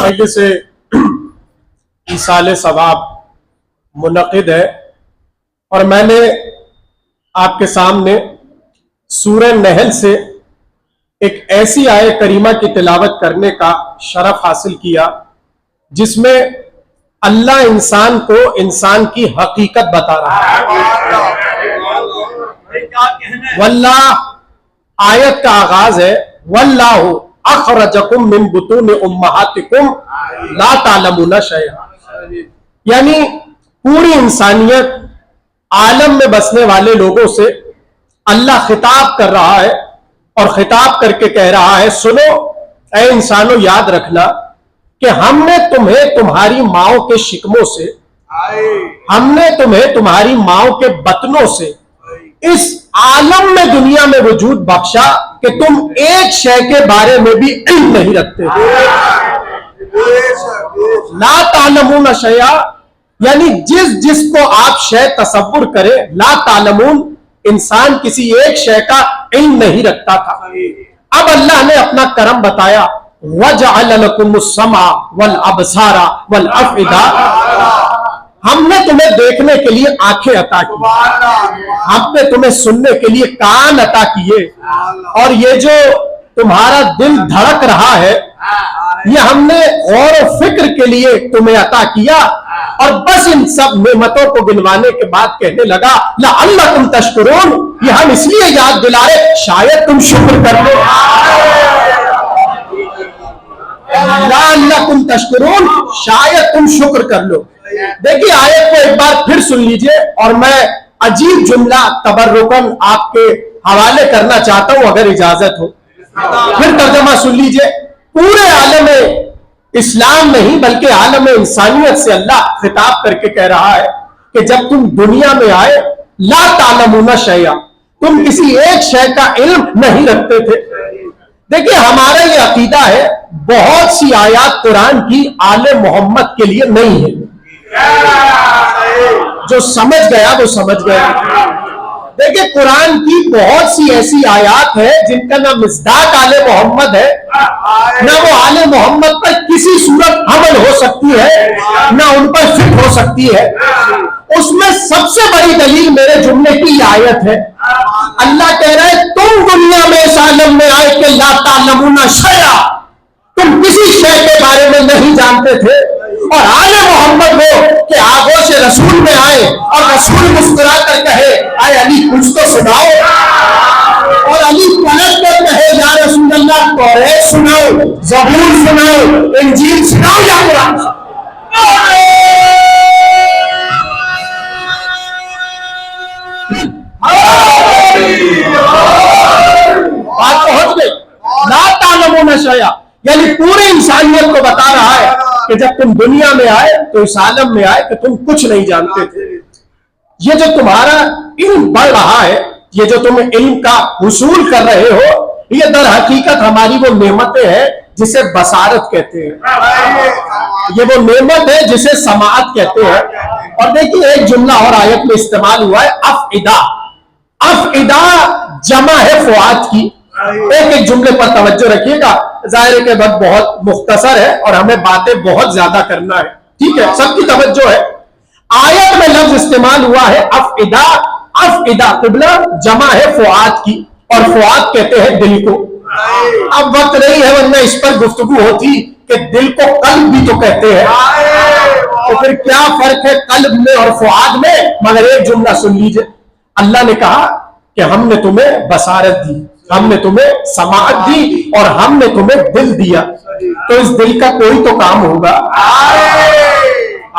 مجلس ایصال ثواب منعقد ہے اور میں نے آپ کے سامنے سورہ نحل سے ایک ایسی آیت کریمہ کی تلاوت کرنے کا شرف حاصل کیا جس میں اللہ انسان کو انسان کی حقیقت بتا رہا ہے۔ واللہ آیت کا آغاز ہے واللہ اخرجکم من بطون امہاتکم لا تعلمون شیئا، یعنی پوری انسانیت عالم میں بسنے والے لوگوں سے اللہ خطاب کر رہا ہے اور خطاب کر کے کہہ رہا ہے سنو اے انسانوں، یاد رکھنا کہ ہم نے تمہیں تمہاری ماؤں کے شکموں سے، ہم نے تمہیں تمہاری ماؤں کے بطنوں سے اس عالم میں دنیا میں وجود بخشا کہ تم ایک شے کے بارے میں بھی علم نہیں رکھتے تھے۔ لا تعلمون شیئا یعنی جس کو آپ شے تصور کرے، لا تعلمون انسان کسی ایک شے کا علم نہیں رکھتا تھا۔ اب اللہ نے اپنا کرم بتایا وَجَعَلَ لَكُمُ السَّمْعَ وَالْأَبْصَارَ وَالْأَفْئِدَةَ، ہم نے تمہیں دیکھنے کے لیے آنکھیں عطا کی، ہم نے تمہیں سننے کے لیے کان عطا کیے، اور یہ جو تمہارا دل دھڑک رہا ہے یہ ہم نے غور و فکر کے لیے تمہیں عطا کیا۔ اور بس ان سب نعمتوں کو گنوانے کے بعد کہنے لگا لعلکم تشکرون، یہ ہم اس لیے یاد دلا رہے شاید تم شکر کر لو۔ لعلکم تشکرون، شاید تم شکر کر لو۔ دیکھیے آیت کو ایک بار پھر سن لیجئے اور میں عجیب جملہ تبرکن آپ کے حوالے کرنا چاہتا ہوں اگر اجازت ہو۔ پھر ترجمہ سن لیجئے۔ پورے عالم اسلام نہیں بلکہ عالم انسانیت سے اللہ خطاب کر کے کہہ رہا ہے کہ جب تم دنیا میں آئے لا تعلمون شیئا، تم کسی ایک شے کا علم نہیں رکھتے تھے۔ دیکھیے ہمارا یہ عقیدہ ہے بہت سی آیات قرآن کی آل محمد کے لیے نہیں ہے، جو سمجھ گیا وہ سمجھ گیا۔ دیکھیں قرآن کی بہت سی ایسی آیات ہیں جن کا نہ مصداق آل محمد ہے، نہ وہ آل محمد پر کسی صورت عمل ہو سکتی ہے، نہ ان پر فٹ ہو سکتی ہے۔ اس میں سب سے بڑی دلیل میرے جملے کی یہ آیت ہے، اللہ کہہ رہا ہے تم دنیا میں اس عالم میں آئے کہ لا تعلمون شیئا، تم کسی شے کے بارے میں نہیں جانتے تھے، اور آل محمد ہو کہ آغوش رسول میں آئے اور رسول مسکرا کر کہے اے علی کچھ تو سناؤ، اور علی پلٹ کر کہے یا رسول اللہ توریت سناؤ، زبور سناؤ، انجیل سناؤ یا قرآن سناؤ۔ بات پہنچ گئی۔ لا تعلمون شیئا یعنی پوری انسانیت کو بتا رہا ہے کہ جب تم دنیا میں آئے تو اس عالم میں آئے کہ تم کچھ نہیں جانتے تھے۔ یہ جو تمہارا علم بڑھ رہا ہے، یہ جو تم علم کا حصول کر رہے ہو، یہ در حقیقت ہماری وہ نعمتیں ہیں جسے بصارت کہتے ہیں، یہ وہ نعمت ہے جسے سماعت کہتے ہیں۔ اور دیکھیے ایک جملہ اور آیت میں استعمال ہوا ہے افئدہ، افئدہ جمع ہے فؤاد کی۔ ایک جملے پر توجہ رکھیے گا، ظاہر ہے کہ وقت بہت مختصر ہے اور ہمیں باتیں بہت زیادہ کرنا ہے، ٹھیک ہے، سب کی توجہ ہے۔ آیت میں لفظ استعمال ہوا ہے افئدہ، افئدہ قبلہ جمع ہے فؤاد کی، اور فؤاد کہتے ہیں دل کو۔ اب وقت نہیں ہے ورنہ اس پر گفتگو ہوتی کہ دل کو قلب بھی تو کہتے ہیں، تو پھر کیا فرق ہے قلب میں اور فؤاد میں؟ مگر ایک جملہ سن لیجئے، اللہ نے کہا کہ ہم نے تمہیں بصارت دی، ہم نے تمہیں سماعت دی، اور ہم نے تمہیں دل دیا، تو اس دل کا کوئی تو کام ہوگا۔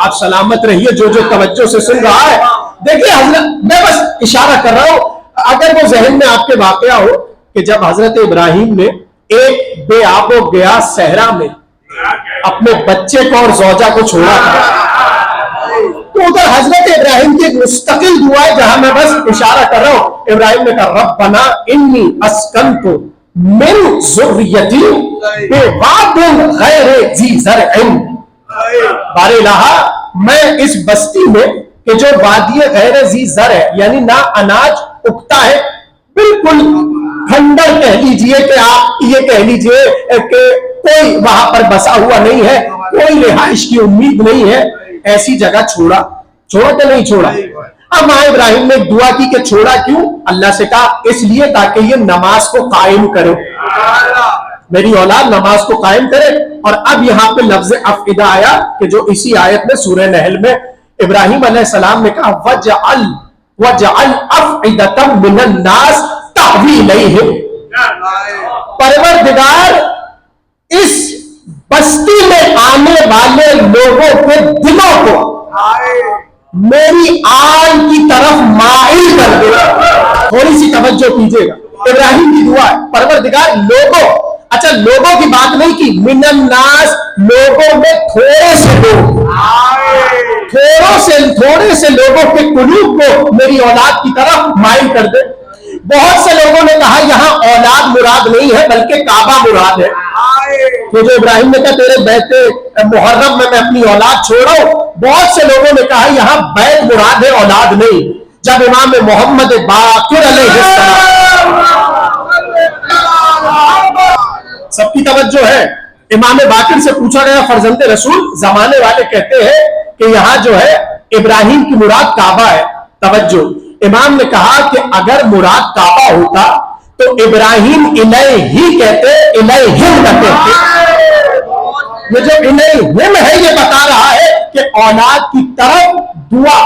آپ سلامت رہیے جو توجہ سے سن رہا ہے۔ دیکھیے حضرت میں بس اشارہ کر رہا ہوں، اگر وہ ذہن میں آپ کے واقعہ ہو کہ جب حضرت ابراہیم نے ایک بے آب و گیا صحرا میں اپنے بچے کو اور زوجہ کو چھوڑا تھا، تو ادھر حضرت ابراہیم کی ایک مستقل دعا ہے جہاں میں بس اشارہ کر رہا ہوں۔ ابراہیم نے کہا ربنا انی اسکنت من ذریتی بواد غیر ذی زرع، بار الہ میں اس بستی میں کہ جو وادی غیر ذی زرع ہے یعنی نہ اناج اگتا ہے कह लीजिए कि आप ये कह लीजिए कि कोई वहां पर बसा हुआ नहीं है, कोई रिहाइश की उम्मीद नहीं है, ऐसी जगह छोड़ा कि नहीं छोड़ा? अब मां इब्राहिम ने दुआ की कि छोड़ा क्यों? अल्लाह से कहा इसलिए ताकि ये नमाज को कायम करे, मेरी औलाद नमाज को कायम करे। और अब यहां पे लफ्ज अफइदा आया कि जो इसी आयत में सूरह नहल में इब्राहिम अलैहिस्सलाम ने कहा वजअल अफइदतम मिनन नास तहवी इलैहिम, परवरदिगार इस बस्ती में आने वाले लोगों के दिलों को मेरी आन की तरफ माइल कर दे। थोड़ी सी तवज्जो कीजिएगा, इब्राहिम की दुआ है, परवरदिगार लोगों, अच्छा लोगों की बात नहीं की, मिनन नास, लोगों में थोड़े से लोग, थोड़े से लोगों के कुलूब को मेरी औलाद की तरफ माइल कर दे। बहुत से लोगों ने कहा यहां औलाद मुराद नहीं है बल्कि काबा मुराद है। तो जो इब्राहिम ने कहा तेरे बैते मुहर्रम में मैं अपनी औलाद छोड़ रहा हूं, बहुत से लोगों ने कहा यहां बैत मुराद है, औलाद नहीं। जब इमाम मोहम्मद बाकिर अलैहिस्सलाम, सबकी तवज्जो है, इमाम बाकिर से पूछा गया फर्जंद रसूल, जमाने वाले कहते हैं कि यहां जो है इब्राहिम की मुराद काबा है। तवज्जो, इमाम ने कहा कि अगर मुराद काबा होता तो इब्राहिम इलैहि कहते, इलैहिम न कहते। ये जो इलैहिम है ये बता रहा है कि औलाद की तरफ दुआ,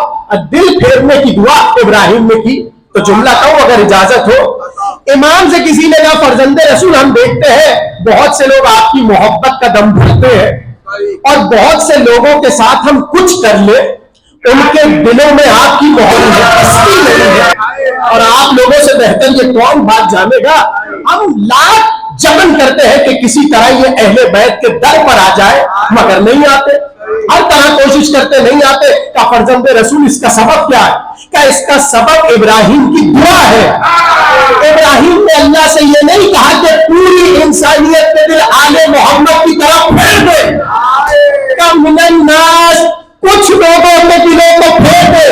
दिल फेरने की दुआ इब्राहिम ने की। तो जुमला कहूं अगर इजाजत हो, इमाम से किसी ने कहा फर्जंदे रसूल हम देखते हैं बहुत से लोग आपकी मोहब्बत का दम भरते हैं और बहुत से लोगों के साथ हम कुछ कर ले उनके दिलों में आपकी मोहब्बत नहीं है, और आप लोगों से बेहतर ये कौन बात जानेगा। हम लाख जमन करते हैं कि किसी तरह ये अहले बैत के दर पर आ जाए, मगर नहीं आते, हर तरह कोशिश करते नहीं आते। का फर्जंदे रसूल इसका सबब क्या है? क्या इसका सबब इब्राहिम की दुआ है। इब्राहिम ने अल्लाह से ये नहीं कहा कि पूरी इंसानियत के दिल आले मोहम्मद की तरफ फेर दे, का मिनन नास, कुछ लोगों के दिलों को फेर दे,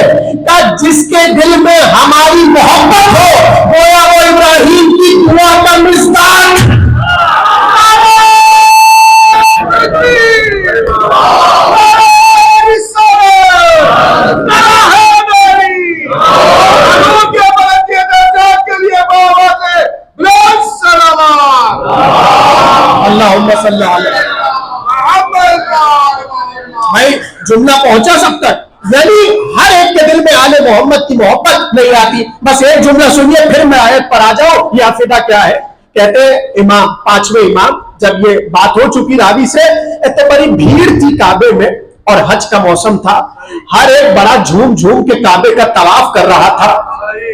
का जिसके दिल में हमारी मोहब्बत हो, गोया वो इब्राहिम की दुआ का मिस्ताक। भाई जुमला पहुंचा सब तक, यानी हर एक के दिल में आले मोहम्मद की मोहब्बत नहीं आती। बस एक जुमला सुनिए फिर मैं आयत पर आ जाऊं। ये अफीदा क्या है? कहते इमाम, पांचवें इमाम, जब ये बात हो चुकी रावी से, इतनी बड़ी भीड़ थी काबे में और हज का मौसम था, हर एक बड़ा झूम झूम के काबे का तवाफ कर रहा था।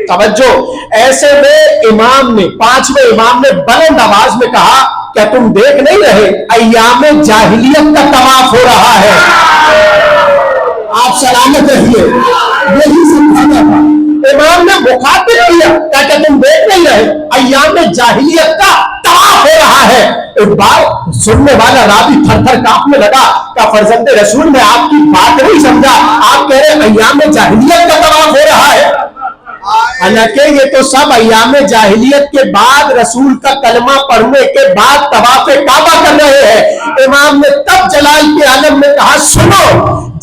तवज्जो, ऐसे में इमाम ने, पांचवें इमाम ने बुलंद आवाज में कहा क्या तुम देख नहीं रहे अय्याम जाहिलियत का तवाफ हो रहा है? आप सलामत रहिए, यही समझाना था। इमाम ने मुखातिब किया, क्या तुम देख नहीं रहे अय्याम जाहिलियत का तवाफ हो रहा है? एक बार सुनने वाला रावी थर थर कांपने लगा। का फर्जंदे रसूल ने आपकी बात नहीं समझा, आप कह रहे अय्याम जाहिलियत का तवाफ हो रहा है। हालांकि ये तो सब अय्याम जाहिलियत के बाद रसूल का कलमा पढ़ने के बाद तवाफ़े काबा कर रहे हैं। इमाम ने तब जलाल के आलम में कहा सुनो,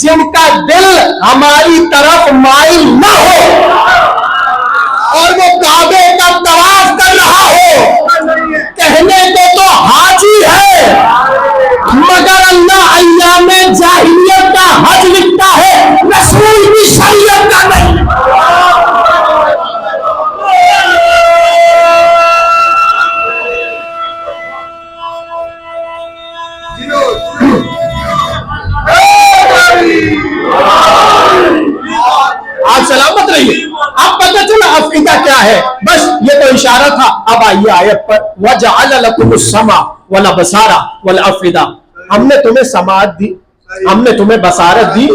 जिनका दिल हमारी तरफ माइल न हो और वो काबे का तवाफ कर रहा हो, कहने को तो हाजी है मगर अल्लाह अय्याम जाहिलियत का हज लिखता है, रसूल की शरीयत का नहीं। आप सलामत रहिए। अब पता चला अफीदा क्या है, बस ये तो इशारा था। अब आइए आयत पर, वजअल लकुमुस समा वल अबसारा वल अफीदा, हमने तुम्हें समाअत दी, हमने तुम्हें बसारत दी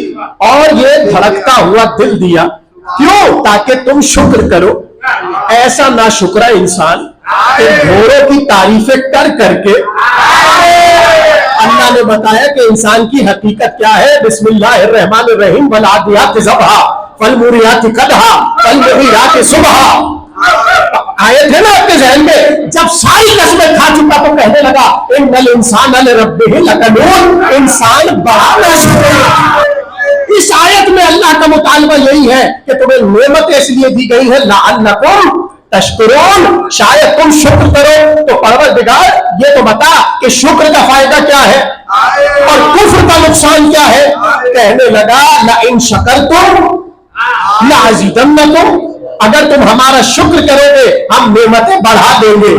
और ये धड़कता हुआ दिल दिया। क्यों? ताकि तुम शुक्र करो। ऐसा ना शुक्रा इंसान कि घोड़ों की तारीफें कर करके। अल्लाह ने बताया कि इंसान की हकीकत क्या है। बिस्मिल्लाहिर्रहमानिर्रहीम, वल आदियात ज़बहा फल मुगीरात कदहा फल मुगीरात सुबहा। आयत है ना आपके ज़हन में, जब सारी कसमें खा चुका तो कहने लगा इन्नल इंसान लिरब्बिही लकनून, इंसान बड़ा नाशुक्र। इस आयत में अल्लाह का मुतालबा यही है कि तुम्हें नेमतें इसलिए दी गई है लअल्लकुम तशकुरून, शायद तुम शुक्र करो। तो परवरदिगार ये तो बता कि शुक्र का फायदा क्या है और कुफ्र का नुकसान क्या है। कहने लगा लइन शकरतुम लअज़ीदन्नकुम, अगर तुम हमारा शुक्र करोगे हम नेमतें बढ़ा देंगे,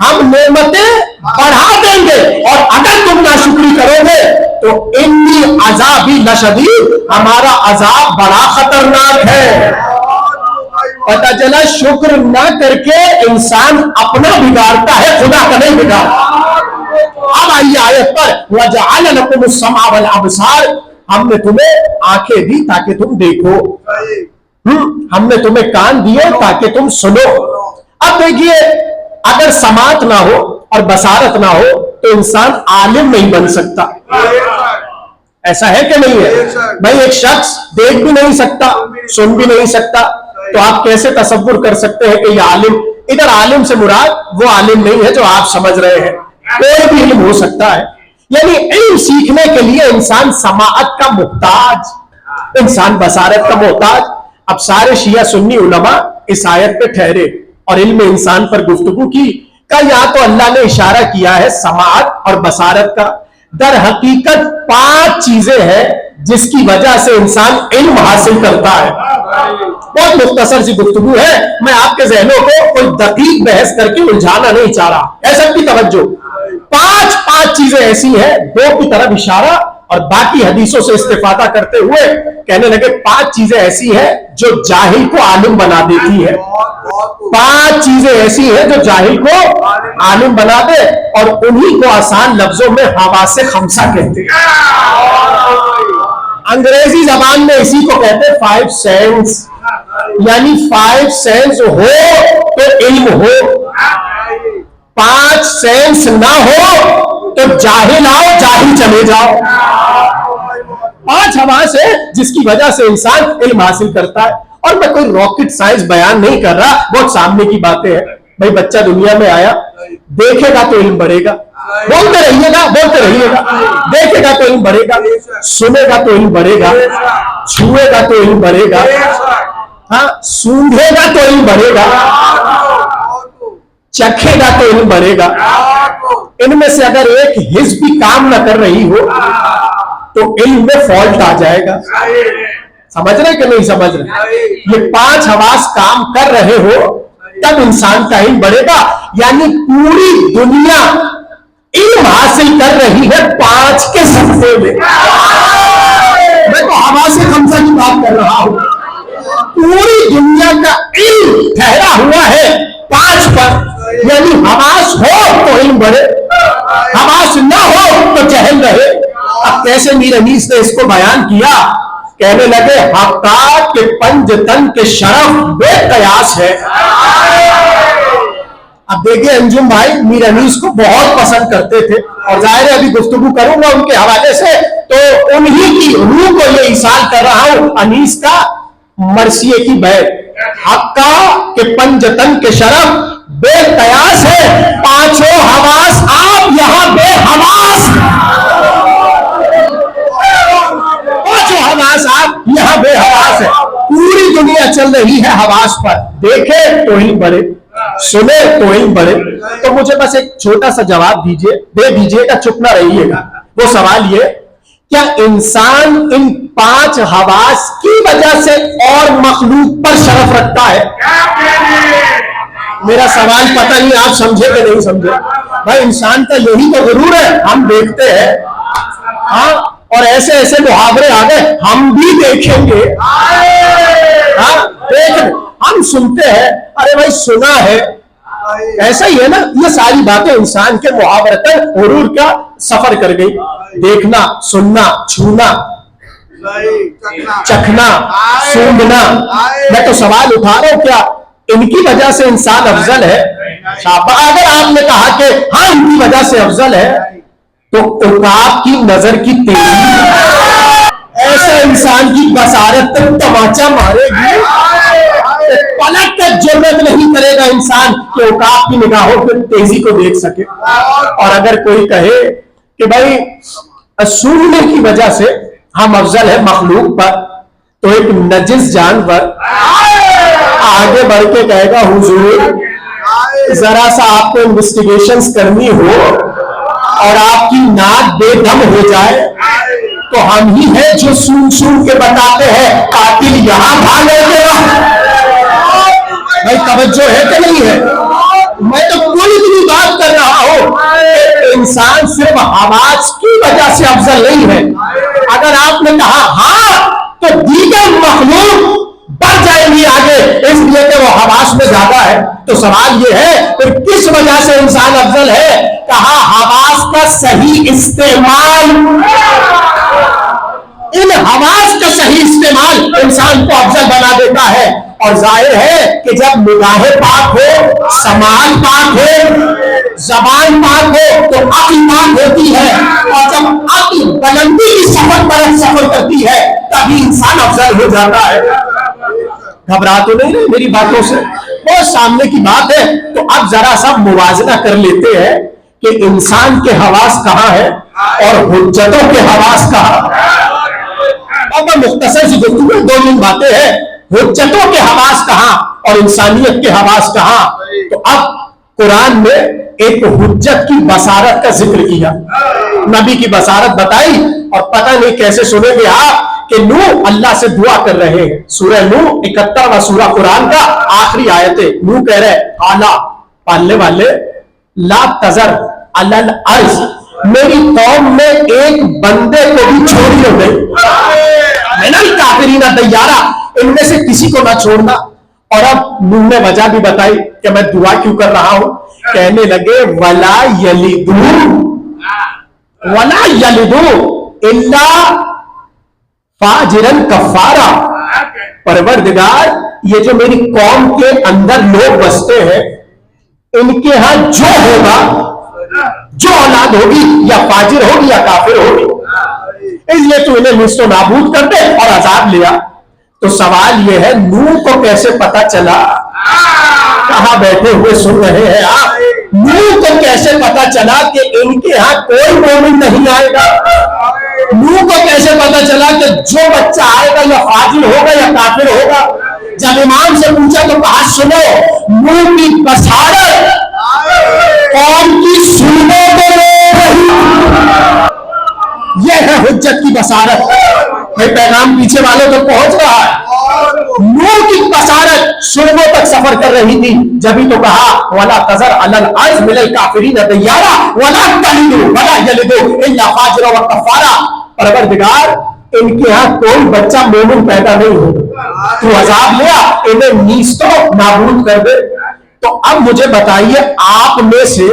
हम नेमतें बढ़ा देंगे, और अगर तुम नाशुक्री करोगे तो इन्नी अज़ाबी लशदीद, हमारा अज़ाब बड़ा खतरनाक है। पता चला शुक्र ना करके इंसान अपना बिगाड़ता है, खुदा का नहीं बिगाड़ता। अब आइए आयत पर वजअल लकुमुस समा वल अबसार, हमने तुम्हें आंखें दी ताकि तुम देखो, हमने तुम्हें कान दिए ताकि तुम सुनो। अब देखिए अगर समात ना हो और बसारत ना हो तो इंसान आलिम नहीं बन सकता। ऐसा है कि नहीं है भाई? एक शख्स देख भी नहीं सकता, सुन भी नहीं सकता, तो आप कैसे तसव्वुर कर सकते हैं कि ये आलिम? इधर आलिम से मुराद वो आलिम नहीं है जो आप समझ रहे हैं, कोई भी इल्म हो सकता है। यानी इल्म सीखने के लिए इंसान समाअत का मुहताज, इंसान बसारत का मोहताज। अब सारे शिया सुन्नी उलमा इस आयत पे ठहरे और इल्म इंसान पर गुफ्तगू की का या तो अल्लाह ने इशारा किया है समाअत और बसारत का। दर हकीकत 5 चीजें हैं जिसकी वजह से इंसान इल्म हासिल करता है। बहुत मुख्तसर सी गुफ्तगू है, मैं आपके ज़हनों को कोई दकीक बहस करके उलझाना नहीं चाह रहा है, सबकी तवज्जो। 5 चीजें ऐसी हैं, 2 की तरफ इशारा और बाकी हदीसों से इस्तिफादा करते हुए कहने लगे 5 चीजें ऐसी हैं जो जाहिल को आलिम बना देती है। 5 चीजें ऐसी हैं जो जाहिल को आलिम बना दे, और उन्हीं को आसान लफ्जों में हवासे खमसा कहते हैं। अंग्रेजी जबान में इसी को कहते हैं 5 सेंस, यानी 5 सेंस हो तो इल्म हो, 5 सेंस ना हो तो जाहिल आओ जाहिल चले जाओ। 5 हवास है जिसकी वजह से इंसान इल्म हासिल करता है। और मैं कोई रॉकेट साइंस बयान नहीं कर रहा, बहुत सामने की बातें हैं। भाई बच्चा दुनिया में आया, देखेगा तो इल्म बढ़ेगा, बोलते रहिएगा, देखेगा तो इल्म बढ़ेगा, सुनेगा तो इल्म बढ़ेगा, छुएगा तो इल्म बढ़ेगा, हाँ सूंघेगा तो इल्म बढ़ेगा, चखेगा तो इल्म बढ़ेगा। इनमें से अगर एक हिस्स भी काम ना कर रही हो तो इल्म में फॉल्ट आ जाएगा। समझ रहे कि नहीं समझ रहे? ये 5 हवास काम कर रहे हो तब इंसान का इल्म बढ़ेगा। यानी पूरी दुनिया इल्म हासिल कर रही है 5 के सदक़े में। मैं तो हवासे खमसा की बात कर रहा हूं। पूरी दुनिया का इल्म ठहरा हुआ है 5 पर। यानी हवास हो तो इल्म बढ़े, हवास ना हो तो जहल रहे। अब कैसे मीर अनीस ने इसको बयान किया, कहने लगे हक्का के पंजतन के शरफ बेकयास है। अब देखिए अंजुम भाई मीर अनीस को बहुत पसंद करते थे, और जाहिर है अभी गुफ्तगू करूंगा उनके हवाले से, तो उन्हीं की रूह को ये इसाल कर रहा हूं। अनीस का मरसिए की बैत, हक्का के पंजतन के शरफ बेकयास है, 5 हवास आप यहां बेहवास, 5 हवास आप यहां बेहवास है। पूरी दुनिया चल रही है हवास पर, देखे तो ही बढ़े, सुने तो ही बढ़े। तो मुझे बस एक छोटा सा जवाब दे दीजिएगा, चुप ना रहिएगा। वो सवाल ये, क्या इंसान इन 5 हवास की वजह से और मखलूक पर शरफ रखता है? मेरा सवाल पता नहीं आप समझे कि नहीं समझे। भाई इंसान का यही तो गुरूर है, हम देखते हैं, हाँ, और ऐसे ऐसे मुहावरे आ गए, हम भी देखेंगे, हाँ हम सुनते हैं, अरे भाई सुना है, ऐसा ही है ना। ये सारी बातें इंसान के मुहावरतन गुरूर का सफर कर गई। देखना, सुनना, छूना, चखना, सूंघना। मैं तो सवाल उठा रहा हूं, क्या इनकी वजह से इंसान अफजल है? अगर आपने कहा कि हाँ इनकी वजह से अफजल है, तो उकाब की नजर की तेजी ऐसे इंसान की बसारत तक तमाचा मारेगी। पलट कर जरूरत नहीं करेगा इंसान कि औकात की निगाहों की तेजी को देख सके। और अगर कोई कहे कि भाई सूंघने की वजह से हम अफजल है मखलूक पर, तो एक नजिस जानवर आगे बढ़ के कहेगा हुजूर जरा सा आपको इन्वेस्टिगेशंस करनी हो और आपकी नाक बेदम हो जाए तो हम ही हैं जो सूंघ सूंघ के बताते हैं कातिल यहां भागेगा। भाई तवज्जो है कि नहीं है? मैं तो पूरी इतनी बात कर रहा हूं, इंसान सिर्फ आवाज की वजह से अफजल नहीं है। अगर आपने कहा हाँ तो दीगर मखलूक बढ़ जाएंगी आगे, इसलिए कि वो हवास में ज्यादा है। तो सवाल ये है फिर किस वजह से इंसान अफजल है? कहा हवास का सही इस्तेमाल, इन हवास का सही इस्तेमाल इंसान को अफजल बना देता है। और जाहिर है कि जब निगाहें पाक हो, समाज पाक हो, जबान पाक हो तो अक्ल पाक होती है। और जब अक्ल बुलंदी की सफर पर सफर करती है तभी इंसान अफजल हो जाता है। घबरा तो नहीं रहे मेरी बातों से? बहुत सामने की बात है। तो अब जरा सा मुवाजना कर लेते हैं कि इंसान के हवास कहां है और हुज्जतों के हवास कहां। अब मुख्तसर सी गुफ्तगू दो तीन बातें हैं, हुज्जतों के हवास कहां और इंसानियत के हवास कहां। तो अब कुरान में एक हुज्जत की बसारत का जिक्र किया, नबी की बसारत बताई। और पता नहीं कैसे सुनेंगे आप कि नूह अल्लाह से दुआ कर रहे हैं। सूरह नूह 71वां सूरा कुरान का आखिरी आयत है। नूह कह रहे आला पालने वाले ला तजर अलल अर्ज, मेरी कौम में एक बंदे को भी छोड़ियो नहीं, मिनल काफिरीना दय्यारा, इनमें से किसी को ना छोड़ना। और अब नूह ने वजह भी बताई कि मैं दुआ क्यों कर रहा हूं। कहने लगे वला यलिदू इल्ला फाजिरन कफारा, परवरदिगार ये जो मेरी कौम के अंदर लोग बसते हैं इनके यहां जो होगा, जो औलाद होगी या फाजिर होगी या काफिर होगी, इसलिए तू इन्हें निस्तो नाबूद कर दे और अजाब लिया। तो सवाल यह है नूह को कैसे पता चला? कहां बैठे हुए सुन रहे हैं आप? नूह को कैसे पता चला कि इनके यहां कोई मोमिन नहीं आएगा? नूह को कैसे पता चला कि जो बच्चा आएगा या फाजिल होगा या काफिर होगा? जब इमाम से पूछा तो कहा सुनो, नूह की बसारत कौम की सुनने को रही, यह है हुज्जत की बसारत। पैगाम पीछे वालों तक पहुंच रहा है। नूह की बसारत सुरगों तक सफर कर रही थी, जब तो कहा वला तजर अलल अर्ज मिनल काफिरीन दय्यारा वला तलिदू वला यलिदू इल्ला फाजिरा व कफारा, परवरदिगार इनके यहां कोई बच्चा मोमिन पैदा नहीं होगा, तू अजाब लिया इन्हें नीस्तो नाबूद कर दे। तो अब मुझे बताइए आप में से,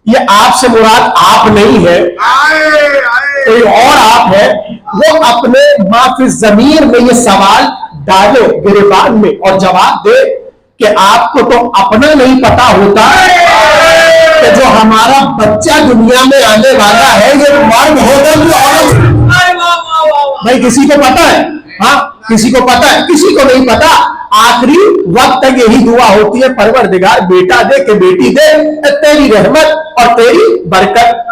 ये आपसे मुराद आप नहीं है, कोई और आप है, वो अपने माफी जमीर में ये सवाल डाले गिरबान में और जवाब दे कि आपको तो अपना नहीं पता होता कि जो हमारा बच्चा दुनिया में आने वाला है ये मर्द होगा कि औरत? भाई किसी को पता है? हाँ किसी को पता है, किसी को नहीं पता। आखिरी वक्त तक यही दुआ होती है परवरदिगार बेटा दे के बेटी दे, तेरी रहमत और तेरी बरकत।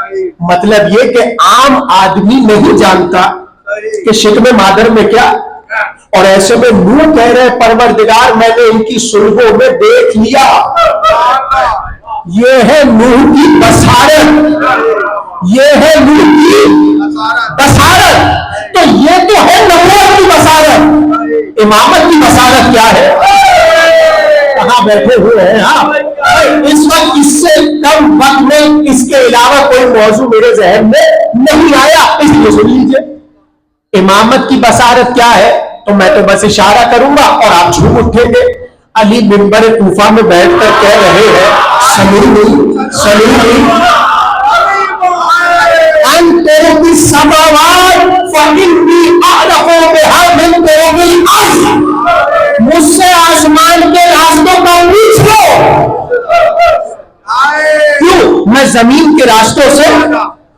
मतलब ये कि आम आदमी नहीं जानता कि शिकवे मादर में क्या। और ऐसे में नूह कह रहे परवरदिगार मैंने इनकी सुलगों में देख लिया, ये है नूह की बसारत, ये है नूह की बसारत। तो ये तो है नबूवत की बसारत, इमामत की बसारत क्या है? कहां बैठे हुए हैं आप? इस वक्त इससे कम वक्त में इसके अलावा कोई मौजू मेरे जहन में नहीं आया, इसलिए सुन लीजिए। इमामत की बसारत क्या है? तो मैं तो बस इशारा करूंगा और आप झूम उठेंगे। अली मिंबर कूफा में बैठकर कह रहे हैं सलूनी सलूनी अंतरी समावात फइन्नी अअरफु बिहा मिन तुरुबिल अर्ज़, मुझसे आसमान के रास्तों का पूछो। क्यों? मैं जमीन के रास्तों से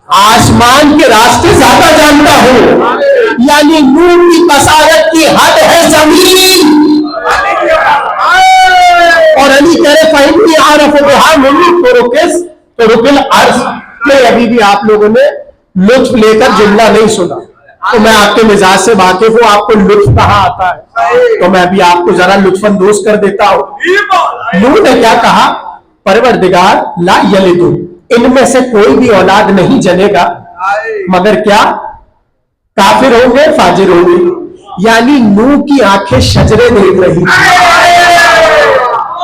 आसमान के रास्ते ज्यादा जानता हूं। यानी नूह की बसारत की हद है जमीन, اور علی کہہ رہے فإني أعرف بها من طرق العرض. میں ابھی بھی آپ لوگوں نے لطف لے کر جملہ نہیں سنا تو میں آپ کے مزاج سے واقف ہوں. آپ کو لطف کہاں آتا ہے تو میں ابھی آپ کو ذرا لطف اندوز کر دیتا ہوں. نوح نے کیا کہا؟ پروردگار لا یلد، ان میں سے کوئی بھی اولاد نہیں جنے گا مگر کیا کافر ہوں گے فاجر ہوں گے. یعنی نوح کی آنکھیں شجرے دیکھ رہی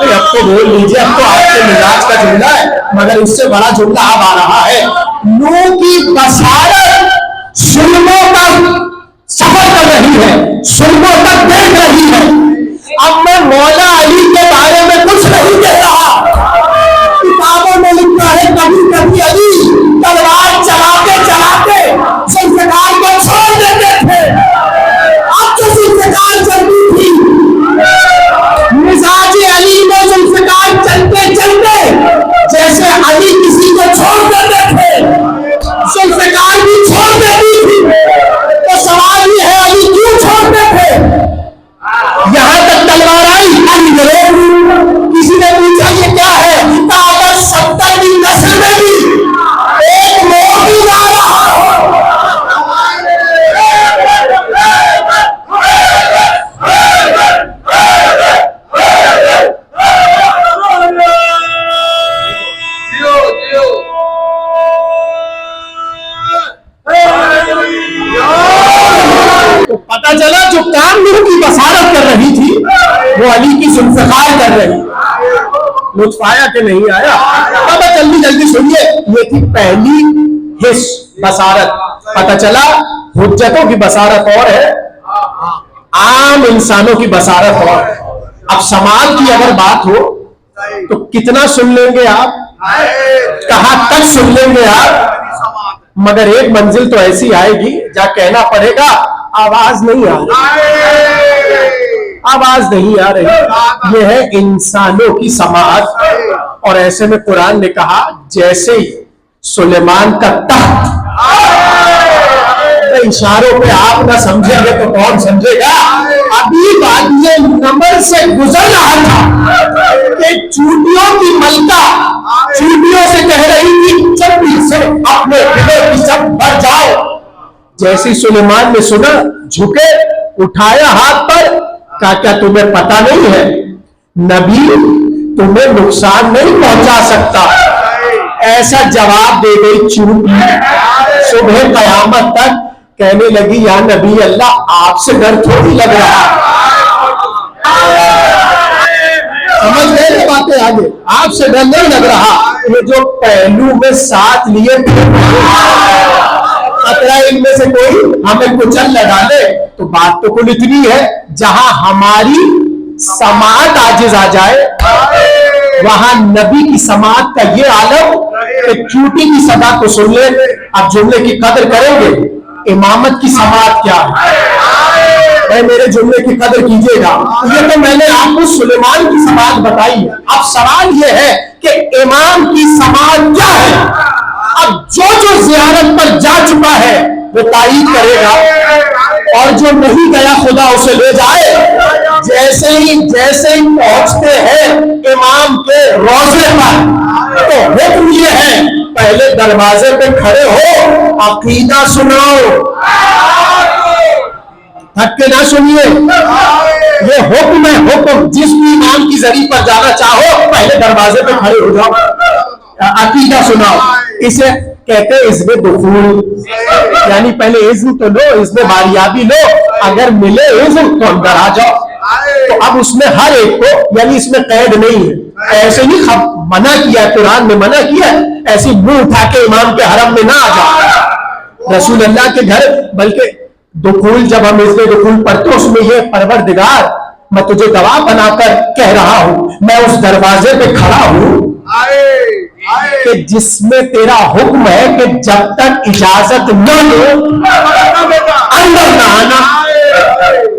اب تو بول لیجیے، اب تو آپ کے مزاج کا جملہ ہے مگر اس سے بڑا جملہ اب آ رہا ہے. نوح کی بصارت سلموں تک سفر کر رہی ہے، سلموں تک دیکھ رہی ہے. اب میں مولا علی کے بارے میں کچھ نہیں کہہ رہا. کتابوں میں لکھا ہے کبھی کبھی علی تلوار چلاتے چلاتے ذوالفقار کو چھوڑ دیتے تھے. اب تو ذوالفقار چلتی تھی، مزاج علی میں ذوالفقار چلتے چلتے جیسے علی کسی کو چھوڑ دیتے تھے ذوالفقار بھی چھوڑ دیتی تھی. تو سوال یہ ہے علی کیوں چھوڑتے تھے؟ یہاں تک تلوار آئی کسی نے پوچھا یہ کیا ہے؟ اگر 70 کی نسل میں بھی ایک موتی جا رہا ہو. تو پتہ چلا جو کام نوح کی بصارت کر رہی تھی وہ علی کی ذوالفقار کر رہی. لطف آیا کہ نہیں آیا؟ اب جلدی جلدی سنیے. یہ تھی پہلی حس بصارت. پتہ چلا حجتوں کی بصارت اور ہے، عام انسانوں کی بصارت اور. اب سماعت کی اگر بات ہو تو کتنا سن لیں گے آپ، کہاں تک سن لیں گے آپ، مگر ایک منزل تو ایسی آئے گی جہاں کہنا پڑے گا آواز نہیں آ رہی، آواز نہیں آ رہی. یہ ہے انسانوں کی سماعت. اور ایسے میں قرآن نے کہا جیسے ہی سلیمان کا تخت، اشاروں پہ آپ نہ سمجھیں گے تو کون سمجھے گا. ابھی وادی نمر سے گزر رہا تھا کہ چونٹیوں کی ملکہ چونٹیوں سے کہہ رہی تھی جب بھی سے اپنے قلعے کی سب بھر جاؤ. جیسی سلیمان نے سنا جھکے، اٹھایا ہاتھ پر، کہا کیا تمہیں پتا نہیں ہے نبی تمہیں نقصان نہیں پہنچا سکتا. ایسا جواب دے گئی چونٹی. صبح قیامت تک کہنے لگی یا نبی اللہ آپ سے ڈر تھوڑی لگ رہا. سمجھ گئے باتیں آگے؟ آپ سے ڈر نہیں لگ رہا. یہ جو پہلو میں ساتھ لیے خطرہ ان میں سے کوئی ہمیں کچل لگا دے تو بات تو کل اتنی ہے جہاں ہماری سماعت عاجز آ جائے وہاں نبی کی سماعت کا یہ عالم کہ چوٹی کی صدا کو سن لے. اب جملے کی قدر کریں گے. امامت کی سماعت کیا ہے؟ میرے جملے کی قدر کیجیے گا. یہ تو میں نے آپ کو سلیمان کی سماعت بتائی ہے. اب سوال یہ ہے کہ امام کی سماعت کیا ہے؟ اب جو جو زیارت پر جا چکا ہے وہ تائید کرے گا اور جو نہیں گیا خدا اسے لے جائے. جیسے ہی پہنچتے ہیں امام کے روضے پر تو حکم یہ ہے پہلے دروازے پہ کھڑے ہو عقیدہ سناؤ. تھک کے نہ سنیے، یہ حکم ہے. حکم جس بھی امام کی ذریعے پر جانا چاہو پہلے دروازے پہ کھڑے ہو جاؤ، عقیدہ سناؤ. اسے کہتے ہیں اذن دخول، یعنی پہلے اذن تو لو، اذن باریابی لو، اگر ملے اذن تو اندر آ جاؤ. تو اب اس میں ہر ایک کو، یعنی اس میں قید نہیں ہے. ایسے ہی منع کیا ہے، قرآن نے منع کیا ہے ایسی منہ اٹھا کے امام کے حرم میں نہ آ جاؤ رسول اللہ کے گھر. بلکہ دخول جب ہم اذن دخول پڑھتے اس میں یہ پروردگار میں تجھے گواہ بنا کر کہہ رہا ہوں میں اس دروازے پہ کھڑا ہوں کہ جس میں تیرا حکم ہے کہ جب تک اجازت نہ لو اندر نہ آنا.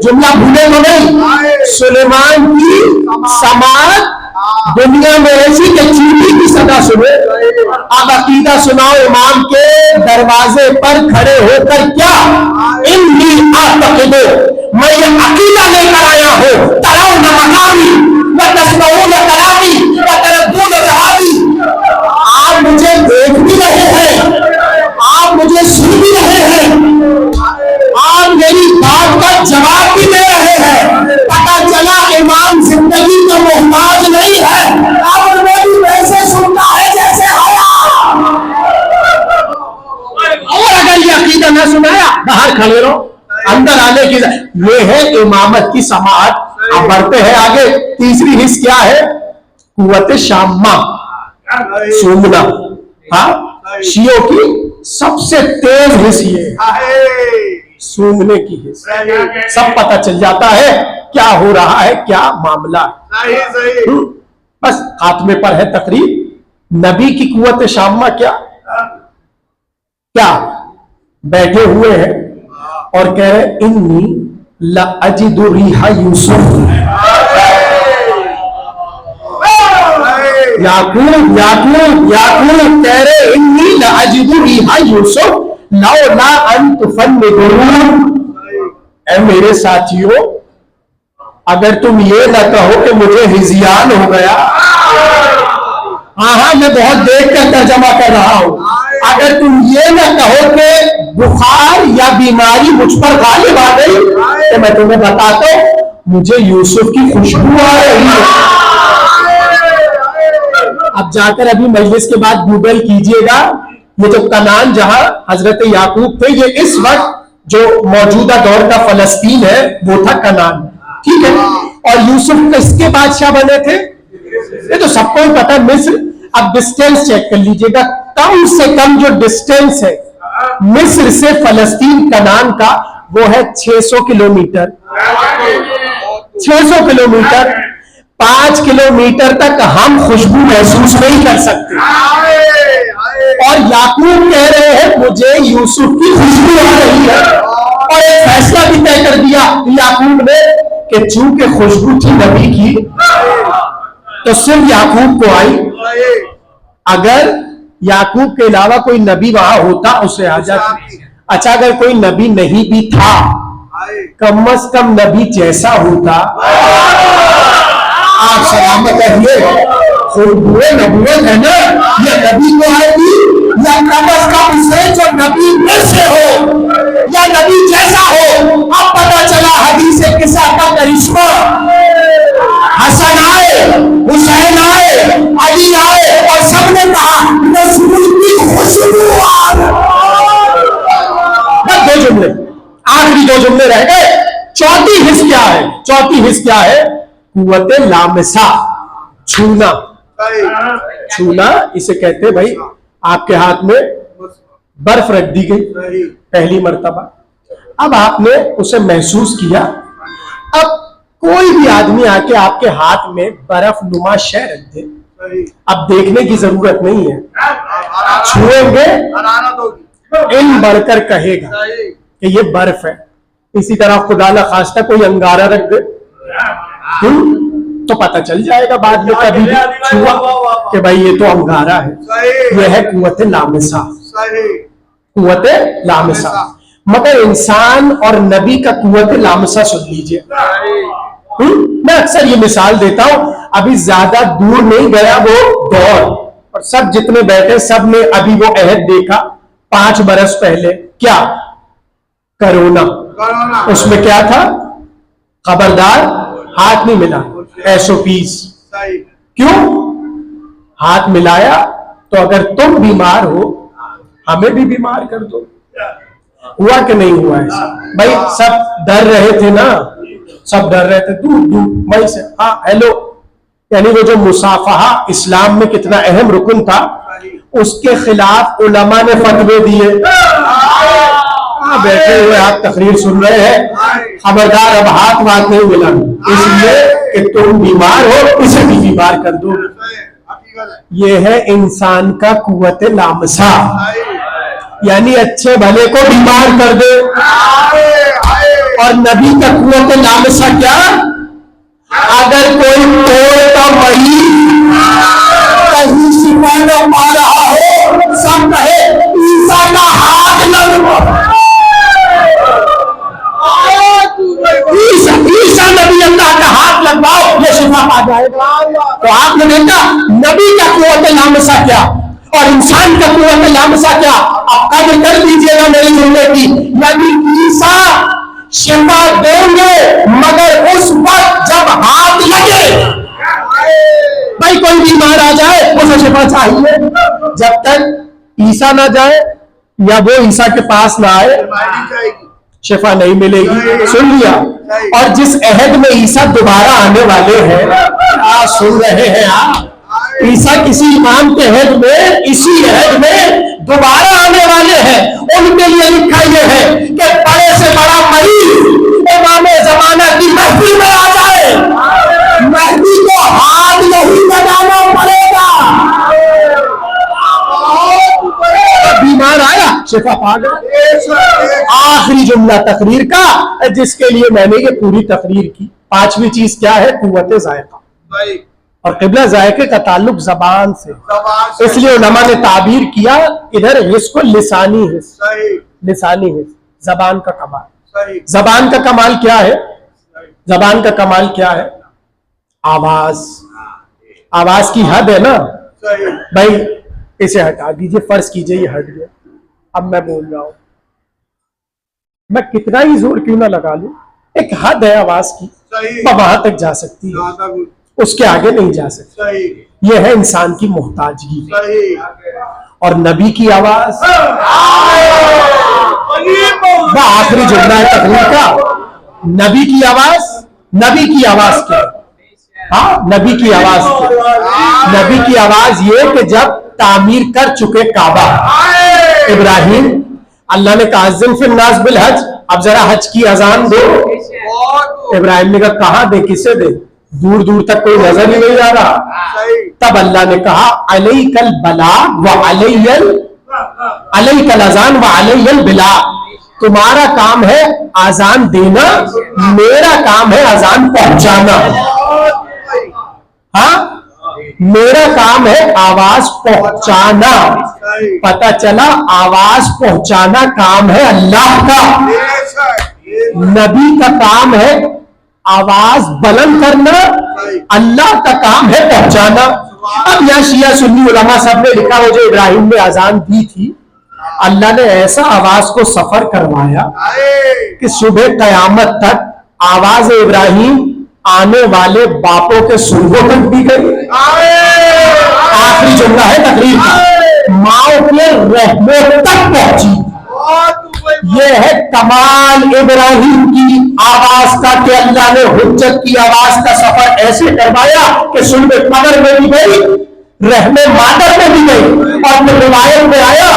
جملہ بھولے تو نہیں. سلیمان کی سماعت دنیا میں ایسی کہ چیٹی کی صدا سنے. اب عقیدہ سناؤ امام کے دروازے پر کھڑے ہو کر کیا انی اعتقد، میں یہ عقیدہ لے کر آیا ہوں ترون مقامی وتسمعون کلامی बाहर खड़े रहो, अंदर आने की ये है इमामत की समाअत। अब बढ़ते हैं आगे। तीसरी हिस्स क्या है? कुव्वत शाम्मा, सूंघना। हाँ, शियों की सबसे तेज हिस्स ये सूंघने की हिस्स। सब पता चल जाता है क्या हो रहा है, क्या मामला है। बस खात्मे पर है तकरीर। नबी की कुव्वत शाम्मा क्या क्या? बैठे हुए हैं और कह रहे इन्नी लअजिदु रिहा यूसुफ। याकूब याकूब याकूब कह रहे इन्नी लअजिदु रिहा यूसुफ लौला अन तुफन्निदून। ऐ मेरे साथियों, अगर तुम ये न कहो कि मुझे हिजियान हो गया। हाँ, मैं बहुत देख कर तर्जमा कर रहा हूं। अगर तुम ये न कहो कि बुखार या बीमारी मुझ पर गालिब आ गई, तो मैं तुम्हें बताता हूं मुझे यूसुफ की खुशबू आ रही है। अब जाकर अभी मजलिस के बाद गूगल कीजिएगा, ये जो कनान जहां हजरत याकूब थे, ये इस वक्त जो मौजूदा दौर का फलस्तीन है वो था कनान, ठीक है। और यूसुफ किसके बादशाह बने थे? ये तो सबको ही पता है, मिस्र। अब डिस्टेंस चेक कर लीजिएगा, कम से कम जो डिस्टेंस है मिस्र से फलस्तीन कनान का वो है 600 किलोमीटर। 600 किलोमीटर। 5 किलोमीटर तक हम खुशबू महसूस नहीं कर सकते। और याकूब कह रहे हैं मुझे यूसुफ की खुशबू आ रही है। और एक फैसला भी तय कर दिया याकूब ने कि चूंकि खुशबू थी नबी की, तो सिर्फ याकूब को आई। अगर याकूब के अलावा कोई नबी वहां होता उसे आ जाती। अच्छा, अगर कोई नबी नहीं भी था, कम से कम नबी जैसा होता। आप सलामत रहिए। खुशबुए नबूवत है ना, ये नबी को आएगी या कम से कम उसे जो नबी में से हो या नबी जैसा हो। अब पता चला हदीस किस्सा का करिश्मा। हसन आए, हुसैन आए, अली आए और सबने कहा रसूल की खुशबू आ रही। बस 2 जुमले, आखिरी 2 जुमले रह गए। चौथी हिस्स क्या है? चौथी हिस्स क्या है? कुव्वत लामसा, छूना। छूना इसे कहते हैं भाई, आपके हाथ में बर्फ रख दी गई पहली मर्तबा, अब आपने उसे महसूस किया। अब कोई भी आदमी आके आपके हाथ में बर्फ नुमा शय रख दे, अब देखने की जरूरत नहीं है, छुएंगे इन बढ़कर कहेगा कि ये बर्फ है। इसी तरह खुदा न खास्ता कोई अंगारा रख दे तो पता चल जाएगा बाद में कभी भी छुआ कि भाई ये तो अंगारा है। यह है कुव्वत लामसा, कुव्वत लामसा। मगर इंसान और नबी का कुव्वत लामसा सुन लीजिए। मैं अक्सर ये मिसाल देता हूं, अभी ज्यादा दूर नहीं गया वो दौर, और सब जितने बैठे सब ने अभी वो अहद देखा 5 बरस पहले। क्या? कोरोना। उसमें क्या था? खबरदार हाथ नहीं मिला, SOPs। क्यों? हाथ मिलाया तो अगर तुम बीमार हो हमें भी बीमार कर दो। हुआ कि नहीं हुआ ऐसा? भाई सब डर रहे थे ना, सब डर रहे थे दूर दूर वहीं से। हाँ, हेलो, यानी वो जो मुसाफहा इस्लाम में कितना अहम रुकन था, उसके खिलाफ उलमा ने फतवे दिए। बैठे हुए आप तकरीर सुन रहे हैं, खबरदार अब हाथ वाथ नहीं मिला, इसलिए कि तुम बीमार हो इसे भी बीमार कर दो। ये है इंसान का कुव्वत लामसा, यानी अच्छे भले को बीमार कर दे। और नबी का कुव्वत लामसा क्या? अगर कोई कोई का मरीज कहीं शिफा न पा रहा हो, सब कहे ईसा का हाथ लगवा, ईसा नबी अल्लाह का हाथ लगवाओ, ये शिफा पा जाएगा। तो आपने देखा नबी का कुव्वत लामसा क्या और इंसान का कुव्वत लामसा क्या। अब कदर कर लीजिएगा मेरे जुमले की। नबी ईसा शिफा देंगे मगर उस वक्त जब हाथ लगे। भाई कोई बीमार आ जाए उसे शिफा चाहिए, जब तक ईसा ना जाए या वो ईसा के पास ना आए شفا نہیں ملے گی. سن لیا. اور جس عہد میں عیسیٰ دوبارہ آنے والے ہیں, آپ سن رہے ہیں آپ, عیسیٰ کسی امام کے عہد میں, اسی عہد میں دوبارہ آنے والے ہیں, ان کے لیے لکھا یہ ہے کہ بڑے سے بڑا مریض امام زمانہ کی محفل میں آ جائے, مہدی کو ہاتھ نہیں لگانا پڑے گا. بیمار آیا شفا پا گیا. آخری جملہ تقریر کا, جس کے لیے میں نے یہ پوری تقریر کی. پانچویں چیز کیا ہے؟ قوت ذائقہ. اور قبلہ ذائقے کا تعلق زبان سے, اس لیے علماء نے تعبیر کیا ادھر حس کو لسانی حس. لسانی حس زبان کا کمال. زبان کا کمال کیا ہے؟ زبان کا کمال کیا ہے؟ آواز. آواز کی حد ہے نا بھائی, اسے ہٹا دیجئے, فرض کیجئے یہ ہٹ گیا, اب میں بول رہا ہوں, میں کتنا ہی زور کیوں نہ لگا لوں, ایک حد ہے آواز کی, وہاں تک جا سکتی ہے, اس کے آگے نہیں جا سکتی. یہ ہے انسان کی محتاجگی. اور نبی کی آواز, وہ آخری جملہ ہے تقریر کا, نبی کی آواز. نبی کی آواز کیا؟ ہاں, نبی کی آواز کیا؟ نبی کی آواز یہ کہ جب تعمیر کر چکے کعبہ ابراہیم, اللہ نے کہا اذن فی الناس بالحج, اب ذرا حج کی اذان دو. ابراہیم نے کہا کہاں دے, کسے دے, دور دور تک کوئی نظر ہی نہیں آ رہا. تب اللہ نے کہا علیک البلاغ علیک الاذان وعلی البلاغ, تمہارا کام ہے اذان دینا, میرا کام ہے اذان پہنچانا. ہاں, میرا کام ہے آواز پہنچانا. پتہ چلا آواز پہنچانا کام ہے اللہ کا, نبی کا کام ہے آواز بلند کرنا, اللہ کا کام ہے پہنچانا. اب یہاں شیعہ سنی علماء سب نے لکھا ہو جو ابراہیم نے اذان دی تھی, اللہ نے ایسا آواز کو سفر کروایا کہ صبح قیامت تک آواز ابراہیم آنے والے باپوں کے سنگوں تک بھی گئی. آخری جملہ ہے تقریر کا, ماؤں کے رحموں تک پہنچی. یہ ہے کمال ابراہیم کی آواز کا کہ اللہ نے حجت کی آواز کا سفر ایسے کروایا کہ سن میں قبر میں بھی گئی, رحم مادر میں بھی گئی. اور روایت میں آیا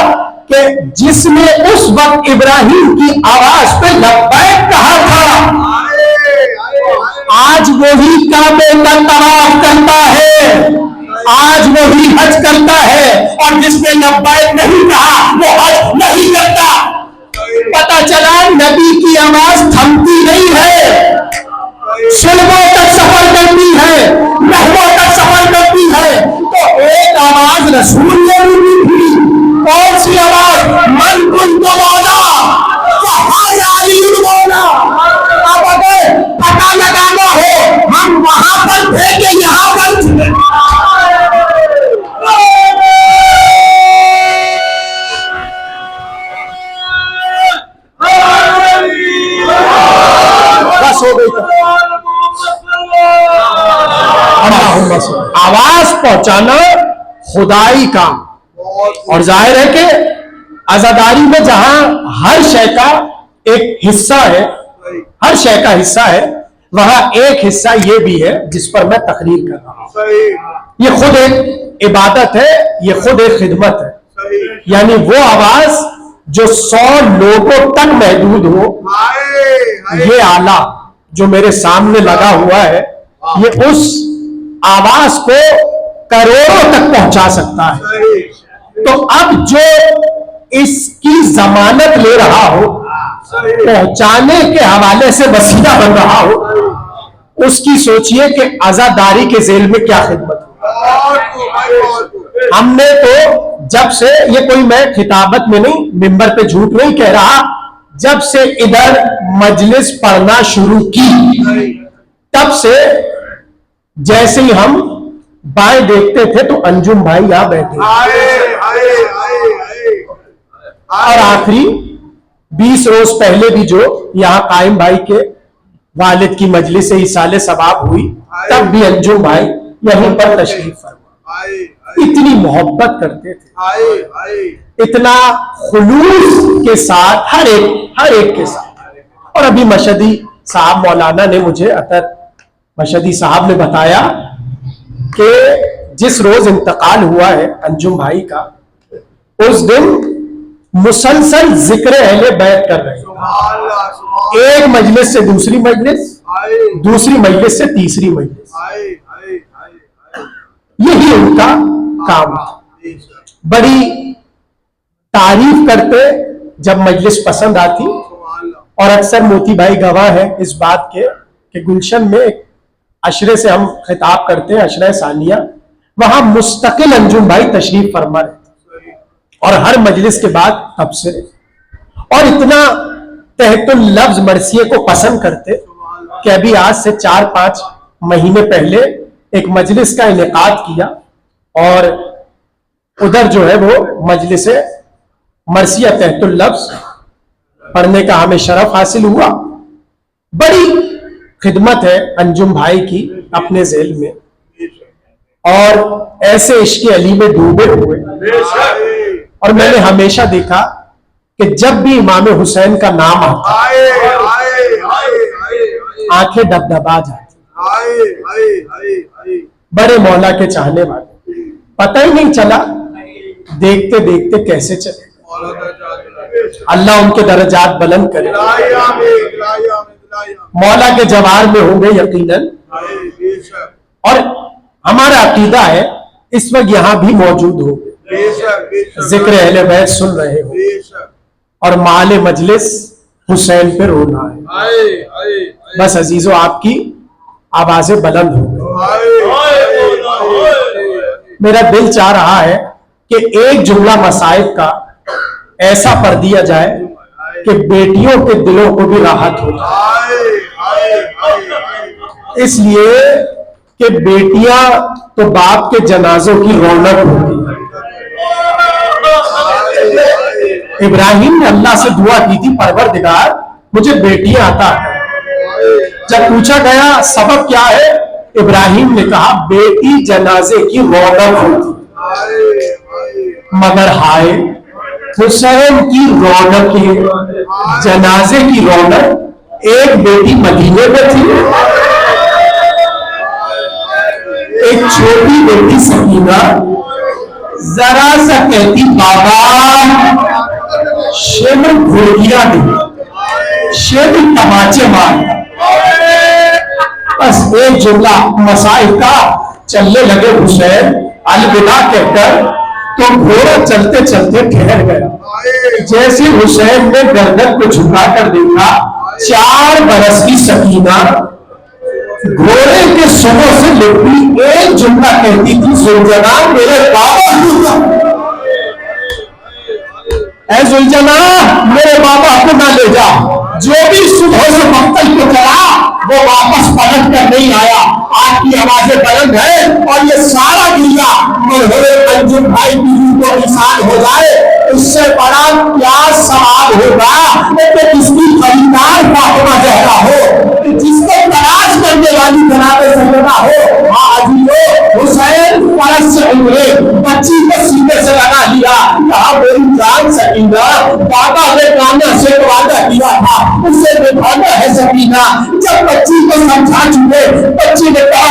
کہ جس نے اس وقت ابراہیم کی آواز پہ لبیک کہا تھا, آج وہی کعبے کا طواف کرتا ہے, آج وہی حج کرتا ہے, اور جس نے لبیک نہیں کہا وہ حج نہیں کرتا. پتہ چلا نبی کی آواز تھمتی نہیں ہے, سلبوں تک سفر کرتی ہے, محبوں تک سفر کرتی ہے. تو ایک آواز رسول نے بھی تھی, کون سی آواز؟ من کنت مولا فہذا علی مولا. اب اگر پتہ لگانا ہو ہم وہاں پر تھے کہ یہاں پر تھے. بس ہو گئی. آواز پہنچانا خدائی کام. اور ظاہر ہے کہ عزاداری میں جہاں ہر شے کا ایک حصہ ہے, ہر شے کا حصہ ہے, وہاں ایک حصہ یہ بھی ہے جس پر میں تقریر کر رہا ہوں. یہ خود ایک عبادت ہے, یہ خود ایک خدمت ہے. یعنی وہ آواز جو 100 لوگوں تک محدود ہو, یہ آلہ جو میرے سامنے لگا ہوا ہے یہ اس آواز کو کروڑوں تک پہنچا سکتا ہے. تو اب جو اس کی ضمانت لے رہا ہو, پہنچانے کے حوالے سے وسیلہ بن رہا ہو, اس کی سوچئے کہ عزاداری کے ذیل میں کیا خدمت ہو. ہم نے تو جب سے, یہ کوئی میں خطابت میں نہیں, ممبر پہ جھوٹ نہیں کہہ رہا, جب سے ادھر مجلس پڑھنا شروع کی تب سے جیسے ہی ہم بائیں دیکھتے تھے تو انجم بھائی یہاں بیٹھے, اور آخری 20 روز پہلے بھی جو یہاں قائم بھائی کے والد کی مجلس ایصال ثواب ہوئی تب بھی انجم بھائی یہیں پر تشریف فرما. اتنی محبت کرتے تھے, اتنا خلوص کے ساتھ ہر ایک کے ساتھ. اور ابھی مشہدی صاحب مولانا نے مجھے عطر مشہدی صاحب نے بتایا کہ جس روز انتقال ہوا ہے انجم بھائی کا، اس دن مسلسل ذکر اہل بیت کر رہے ہیں، ایک مجلس سے دوسری مجلس، دوسری مجلس سے تیسری مجلس، یہی ان کا کام تھا۔ بڑی تعریف کرتے جب مجلس پسند آتی، اور اکثر موتی بھائی گواہ ہے اس بات کے کہ گلشن میں ایک عشرے سے ہم خطاب کرتے ہیں، عشرہ ثانیہ، وہاں مستقل انجم بھائی تشریف فرما رہے تھے اور ہر مجلس کے بعد تبصرے، اور اتنا تحت اللفظ مرثیے کو پسند کرتے کہ ابھی آج سے 4-5 مہینے پہلے ایک مجلس کا انعقاد کیا، اور ادھر جو ہے وہ مجلس مرثیہ تحت اللفظ پڑھنے کا ہمیں شرف حاصل ہوا۔ بڑی خدمت ہے انجم بھائی کی اپنے ذیل میں، اور ایسے عشق علی میں ڈوبے ہوئے، اور میں نے ہمیشہ دیکھا کہ جب بھی امام حسین کا نام آتا آنکھیں ڈبڈبا جاتی، بڑے مولا کے چاہنے والے، پتہ ہی نہیں چلا دیکھتے دیکھتے کیسے چلے، اللہ ان کے درجات بلند کرے، مولا کے جوار میں ہوں گے یقیناً۔ اور ہمارا عقیدہ ہے اس وقت یہاں بھی موجود ہو، ذکر اہل بیت سن رہے ہو، اور مال مجلس حسین پہ رونا ہے، بس عزیزو آپ کی آوازیں بلند ہو گئی۔ میرا دل چاہ رہا ہے کہ ایک جملہ مصائب کا ایسا پڑھ دیا جائے کہ بیٹیوں کے دلوں کو بھی راحت ہو جائے، اس لیے کہ بیٹیاں تو باپ کے جنازوں کی رونق ہوتی ہیں۔ ابراہیم نے اللہ سے دعا کی تھی، پروردگار مجھے بیٹیاں عطا کر۔ جب پوچھا گیا سبب کیا ہے، ابراہیم نے کہا بیٹی جنازے کی رونق ہوتی، مگر ہائے حسین کی رونق، جنازے کی رونق، ایک بیٹی مدینے میں تھی، ایک چھوٹی بیٹی سکینہ ذرا سا کہتی بابا شیبر گھڑیاں دی، شیبر تماچے مار، بس ایک جملہ مسائل کا چلنے لگے حسین الوداع کہہ کر، تو گھوڑا چلتے چلتے ٹھہر گیا۔ جیسے حسین نے گردن کو جھکا کر دیکھا، 4 برس کی سکینہ گھوڑے کے سروں سے لپٹی ایک جملہ کہتی تھی، زلجنا میرے بابا، اے زلجنا میرے بابا کو نہ لے جا، جو بھی صبح سے مقتل کو چلا وہ واپس پلٹ کر نہیں آیا۔ آپ کی آوازیں بلند ہے، اور یہ سارا دنیا مرحوم انجم بھائی کی روح کو نشان ہو جائے، اس سے بڑا کیا ثواب ہوگا کہ جس کی خریدار فاطمہ زہرا ہو، جس کو تلاش کرنے والی جناب سیدنا ہو۔ عزیزو حسین فرس سے اترے، بچی کو سینے سے لگا لیا، کہا میری جان سکینہ، بابا نے کانا سے وعدہ کیا تھا، اسے نبھانا ہے سکینہ۔ جب بچی کو سمجھا چکے، بچی نے کہا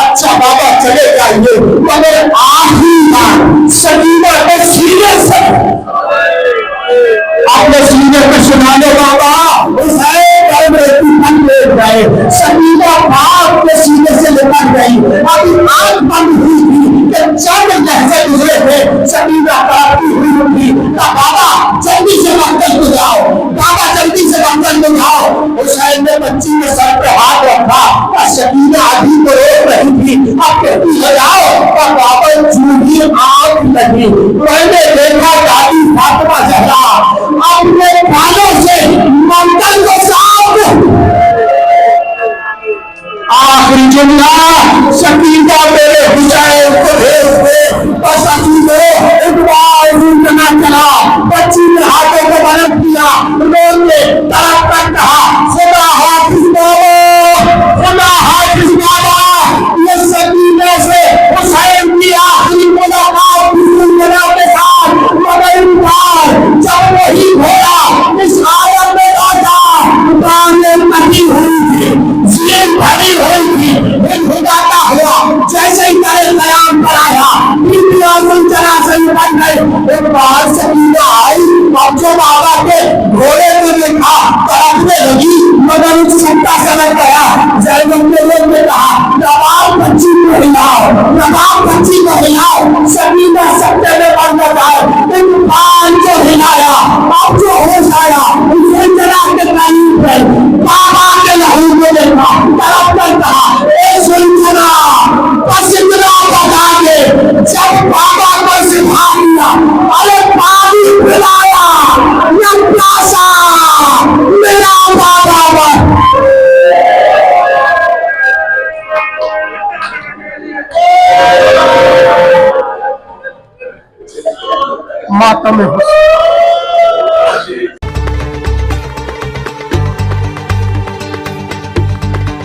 اچھا بابا چلے جائیے، مگر آخری بار سکینہ کو سینے سے اپنے سینے پہ سنا لے بابا، حسین سکینہ باپ کے سینے سے لپٹ گئی، ابھی آنکھ بند ہوئی تھی کہ چند لحظے گزرے تھے، سکینہ کراتی ہوئی تھی، بابا جلدی سے مقتل کو جاؤ، بابا جلدی سے مقتل کو جاؤ۔ حسین نے بچی کے سر پہ ہاتھ رکھا، سکینہ ابھی تو روک رہی تھی، اب کہتی ہے جاؤ، اور بابا چونکہ آنکھ لگی، میں نے دیکھا دادی فاطمہ زہرا اپنے بالوں سے مقتل کو صاف۔ آخری جملہ سکینہ میرے حسین کو بھیج دے، بس عزیزو اقبال روٹنا چلا، بچی نے ہاتھوں کو بلند کیا، رونے طرف تک کہا خدا حافظ بابا، خدا حافظ بابا۔ یہ سکینہ سے حسین کی آخری ملاقات کے ساتھ، مگر انکار جب وہی گھوڑا اس عالم میں لوٹا، एक बार सकीना आई, अब जो बाबा के घोड़े को देखा तड़पने लगी, मगर उस सत्ता समझ गया। जैनब के लोग ने कहा नवाब बच्ची को हिलाओ, नवाब बच्ची को हिलाओ। सकीना सत्ते में बंद जाए, एक पान को हिलाया, अब जो होश आया उसे जला के कहीं पे बाबा के लहू को देखा, तड़प कर कहा ए सुल्ताना बस इतना बता दे, जब बाबा को सिखा दिया, अरे पानी पिलाया या प्यासा मेरा बाबा मातम हुस्न